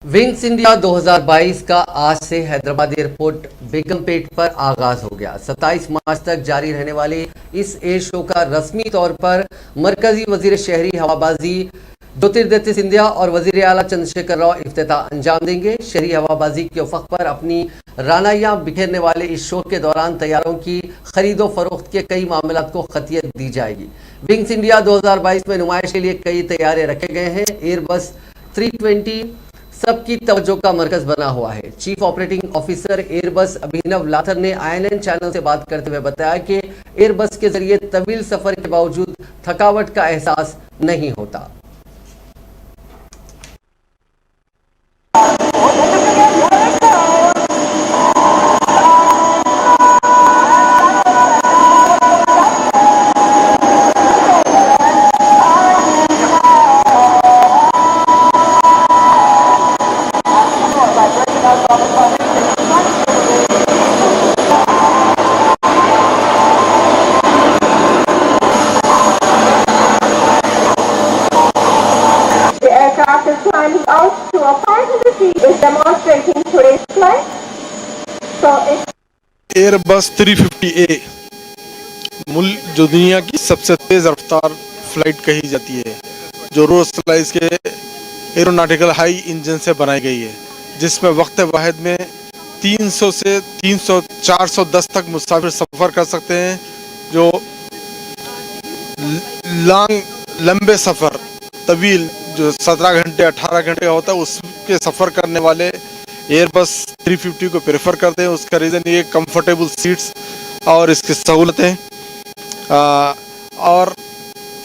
Wings India 2022 का आज से हैदराबाद एयरपोर्ट बेगमपेट पर आगाज हो गया। 27 मार्च तक जारी रहने वाले इस एयर शो का रस्मी तौर पर मरकजी वजीर शहरी हवाबाजी ज्योतिरादित्य सिंधिया और वजीर आला चंद्रशेखर राव इफ्तिताह अंजाम देंगे। शहरी हवाबाजी के उफक पर अपनी रानाइयां बिखेरने वाले इस शो के दौरान तैयारों की खरीदो फरोख्त के कई मामलों को खतियत दी जाएगी। विंग्स इंडिया 2022 में नुमाइश के लिए कई तैयारे रखे गए हैं। एयरबस 320 सबकी तवज्जो का मरकज बना हुआ है। चीफ ऑपरेटिंग ऑफिसर एयरबस अभिनव लाथर ने INN चैनल से बात करते हुए बताया कि एयरबस के जरिए तवील सफर के बावजूद थकावट का एहसास नहीं होता। Aircraft is climbing out to a 500 feet is demonstrating today's flight. So it's Airbus 350A जो दुनिया की सबसे तेज रफ्तार फ्लाइट कही जाती है, जो रोल्स रॉयस के एरोनॉटिकल हाई इंजन से बनाई गई है, जिसमें वक्त वाहिद में 300 से 410 तक मुसाफिर सफ़र कर सकते हैं। जो लंबे सफ़र तवील जो 17 घंटे 18 घंटे होता है उसके सफ़र करने वाले एयरबस 350 को प्रेफर करते हैं। उसका रीज़न ये कंफर्टेबल सीट्स और इसकी सहूलतें। और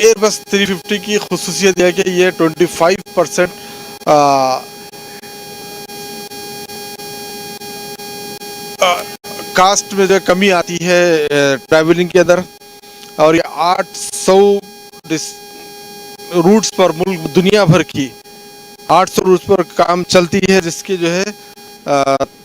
एयरबस 350 की खुसूसियत यह है कि ये 25% कास्ट में जो कमी आती है ट्रैवलिंग के अंदर, और ये 800 रूट्स पर मुल्क दुनिया भर की 800 रूट्स पर काम चलती है, जिसकी जो है